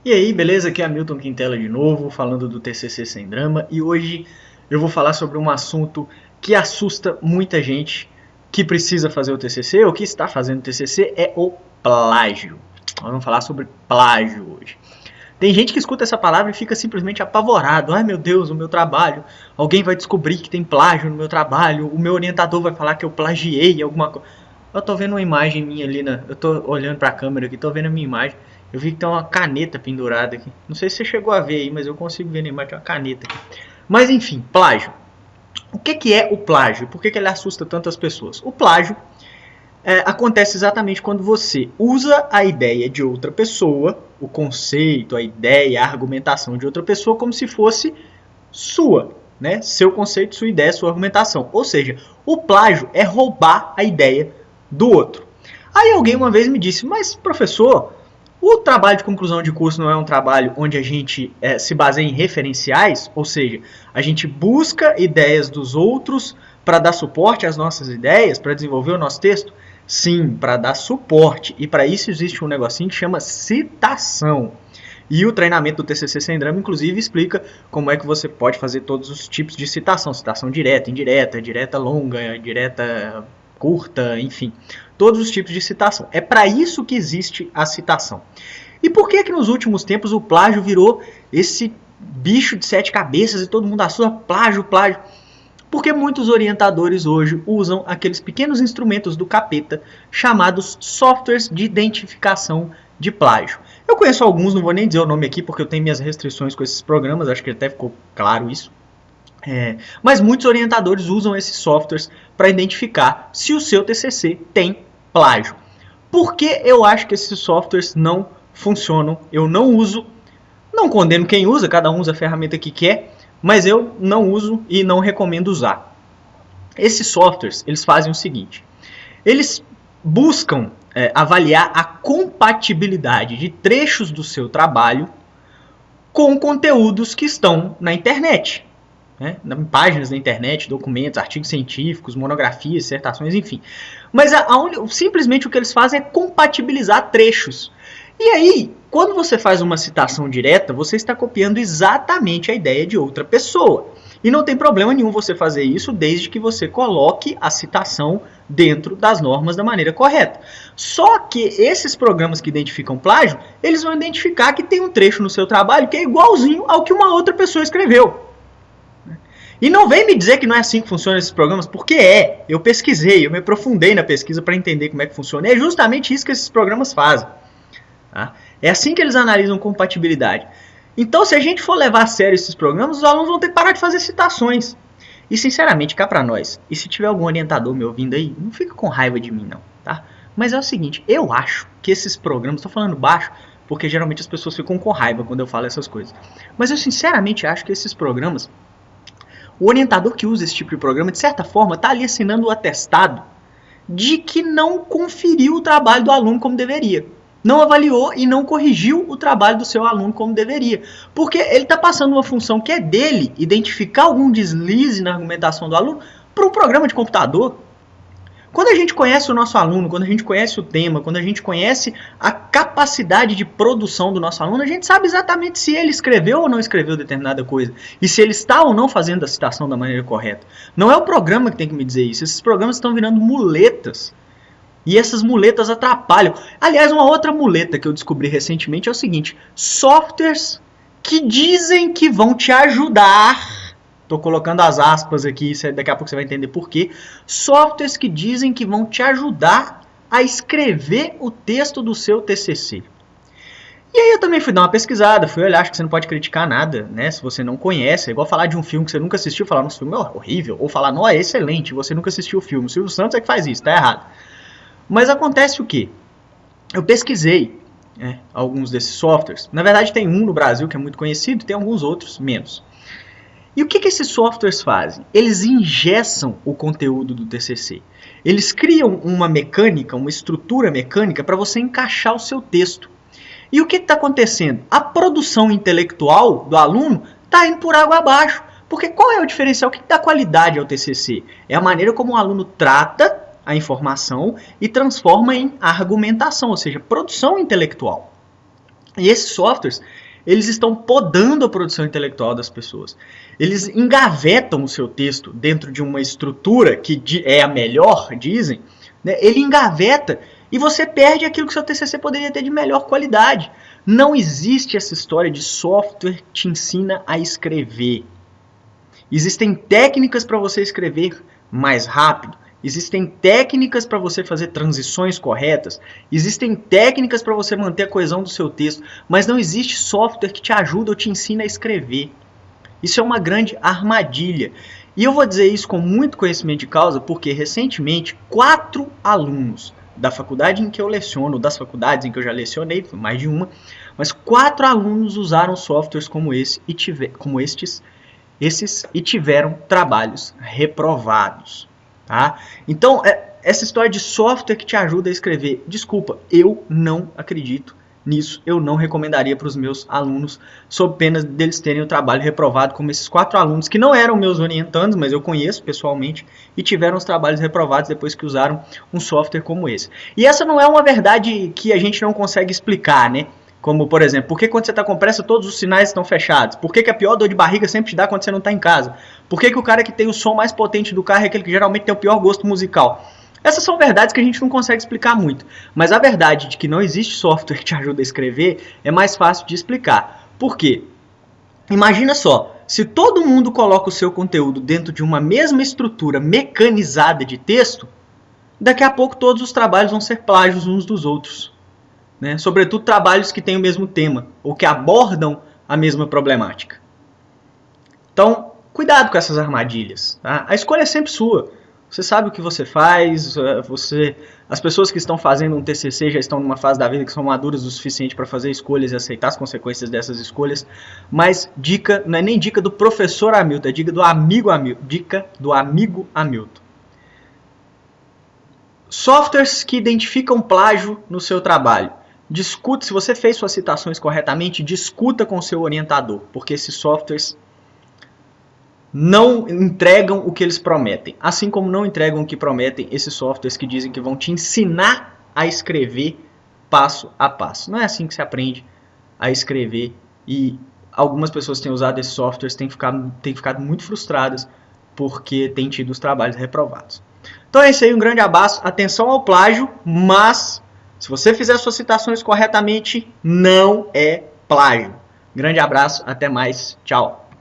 E aí, beleza? Aqui é Hamilton Quintela de novo, falando do TCC Sem Drama, e hoje eu vou falar sobre um assunto que assusta muita gente que precisa fazer o TCC ou que está fazendo o TCC, é o plágio. Nós vamos falar sobre plágio hoje. Tem gente que escuta essa palavra e fica simplesmente apavorado. Ai meu Deus, o meu trabalho, alguém vai descobrir que tem plágio no meu trabalho, o meu orientador vai falar que eu plagiei alguma coisa. Eu tô vendo uma imagem minha ali, eu tô olhando pra câmera aqui, tô vendo a minha imagem. Eu vi que tem uma caneta pendurada aqui. Não sei se você chegou a ver aí, mas eu consigo ver na imagem, tem uma caneta aqui. Mas enfim, plágio. O que é o plágio? Por que ele assusta tantas pessoas? O plágio acontece exatamente quando você usa a ideia de outra pessoa, o conceito, a ideia, a argumentação de outra pessoa como se fosse sua, né? Seu conceito, sua ideia, sua argumentação. Ou seja, o plágio é roubar a ideia do outro. Aí alguém uma vez me disse, mas professor, o trabalho de conclusão de curso não é um trabalho onde a gente se baseia em referenciais, ou seja, a gente busca ideias dos outros para dar suporte às nossas ideias, para desenvolver o nosso texto? Sim, para dar suporte. E para isso existe um negocinho que chama citação. E o treinamento do TCC Sem Drama, inclusive, explica como é que você pode fazer todos os tipos de citação. Citação direta, indireta, direta longa, direta curta, enfim. Todos os tipos de citação. É para isso que existe a citação. E por que nos últimos tempos o plágio virou esse bicho de sete cabeças e todo mundo assusta plágio, plágio? Porque muitos orientadores hoje usam aqueles pequenos instrumentos do capeta chamados softwares de identificação de plágio. Eu conheço alguns, não vou nem dizer o nome aqui porque eu tenho minhas restrições com esses programas, acho que até ficou claro isso. Mas muitos orientadores usam esses softwares para identificar se o seu TCC tem plágio. Por que eu acho que esses softwares não funcionam? Eu não uso, não condeno quem usa, cada um usa a ferramenta que quer, mas eu não uso e não recomendo usar. Esses softwares, eles fazem o seguinte, eles buscam avaliar a compatibilidade de trechos do seu trabalho com conteúdos que estão na internet. Em páginas da internet, documentos, artigos científicos, monografias, dissertações, enfim. Mas simplesmente o que eles fazem é compatibilizar trechos. E aí, quando você faz uma citação direta, você está copiando exatamente a ideia de outra pessoa. E não tem problema nenhum você fazer isso desde que você coloque a citação dentro das normas da maneira correta. Só que esses programas que identificam plágio, eles vão identificar que tem um trecho no seu trabalho que é igualzinho ao que uma outra pessoa escreveu. E não vem me dizer que não é assim que funcionam esses programas, porque é. Eu pesquisei, eu me aprofundei na pesquisa para entender como é que funciona. E é justamente isso que esses programas fazem. Tá? É assim que eles analisam compatibilidade. Então, se a gente for levar a sério esses programas, os alunos vão ter que parar de fazer citações. E, sinceramente, cá para nós, e se tiver algum orientador me ouvindo aí, não fica com raiva de mim, não. Tá? Mas é o seguinte, eu acho que esses programas, estou falando baixo, porque geralmente as pessoas ficam com raiva quando eu falo essas coisas. Mas eu, sinceramente, acho que esses programas, o orientador que usa esse tipo de programa, de certa forma, está ali assinando o atestado de que não conferiu o trabalho do aluno como deveria. Não avaliou e não corrigiu o trabalho do seu aluno como deveria. Porque ele está passando uma função que é dele, identificar algum deslize na argumentação do aluno, para um programa de computador. Quando a gente conhece o nosso aluno, quando a gente conhece o tema, quando a gente conhece a capacidade de produção do nosso aluno, a gente sabe exatamente se ele escreveu ou não escreveu determinada coisa. E se ele está ou não fazendo a citação da maneira correta. Não é o programa que tem que me dizer isso. Esses programas estão virando muletas. E essas muletas atrapalham. Aliás, uma outra muleta que eu descobri recentemente é o seguinte. Softwares que dizem que vão te ajudar. Estou colocando as aspas aqui, daqui a pouco você vai entender por quê. Softwares que dizem que vão te ajudar a escrever o texto do seu TCC. E aí eu também fui dar uma pesquisada, fui olhar, acho que você não pode criticar nada, né? Se você não conhece, é igual falar de um filme que você nunca assistiu, falar, nossa, filme é horrível, ou falar, não, é excelente, você nunca assistiu o filme. O Silvio Santos é que faz isso, tá errado. Mas acontece o quê? Eu pesquisei alguns desses softwares. Na verdade tem um no Brasil que é muito conhecido, tem alguns outros menos. E o que esses softwares fazem? Eles ingessam o conteúdo do TCC. Eles criam uma mecânica, uma estrutura mecânica para você encaixar o seu texto. E o que está acontecendo? A produção intelectual do aluno está indo por água abaixo. Porque qual é o diferencial? O que dá qualidade ao TCC? É a maneira como o aluno trata a informação e transforma em argumentação, ou seja, produção intelectual. E esses softwares, eles estão podando a produção intelectual das pessoas. Eles engavetam o seu texto dentro de uma estrutura que é a melhor, dizem, né? Ele engaveta e você perde aquilo que seu TCC poderia ter de melhor qualidade. Não existe essa história de software te ensina a escrever. Existem técnicas para você escrever mais rápido. Existem técnicas para você fazer transições corretas, existem técnicas para você manter a coesão do seu texto, mas não existe software que te ajuda ou te ensina a escrever. Isso é uma grande armadilha. E eu vou dizer isso com muito conhecimento de causa, porque recentemente 4 alunos da faculdade em que eu leciono, das faculdades em que eu já lecionei, mais de uma, mas 4 alunos usaram softwares como esses e tiveram trabalhos reprovados. Tá? Então, essa história de software que te ajuda a escrever, desculpa, eu não acredito nisso. Eu não recomendaria para os meus alunos, sob pena deles terem o trabalho reprovado, como esses 4 alunos, que não eram meus orientandos, mas eu conheço pessoalmente, e tiveram os trabalhos reprovados depois que usaram um software como esse. E essa não é uma verdade que a gente não consegue explicar, né? Como, por exemplo, por que quando você está com pressa todos os sinais estão fechados? Por que a pior dor de barriga sempre te dá quando você não está em casa? Por que o cara que tem o som mais potente do carro é aquele que geralmente tem o pior gosto musical? Essas são verdades que a gente não consegue explicar muito. Mas a verdade de que não existe software que te ajuda a escrever é mais fácil de explicar. Por quê? Imagina só, se todo mundo coloca o seu conteúdo dentro de uma mesma estrutura mecanizada de texto, daqui a pouco todos os trabalhos vão ser plágios uns dos outros. Né? Sobretudo trabalhos que têm o mesmo tema, ou que abordam a mesma problemática. Então, cuidado com essas armadilhas. Tá? A escolha é sempre sua. Você sabe o que você faz, as pessoas que estão fazendo um TCC já estão numa fase da vida que são maduras o suficiente para fazer escolhas e aceitar as consequências dessas escolhas. Mas dica, não é nem dica do professor Hamilton, é dica do amigo Hamilton. Softwares que identificam plágio no seu trabalho. Discuta, se você fez suas citações corretamente, discuta com o seu orientador, porque esses softwares não entregam o que eles prometem. Assim como não entregam o que prometem esses softwares que dizem que vão te ensinar a escrever passo a passo. Não é assim que se aprende a escrever, e algumas pessoas que têm usado esses softwares têm ficado muito frustradas porque têm tido os trabalhos reprovados. Então é isso aí, um grande abraço, atenção ao plágio, mas se você fizer suas citações corretamente, não é plágio. Grande abraço, até mais, tchau.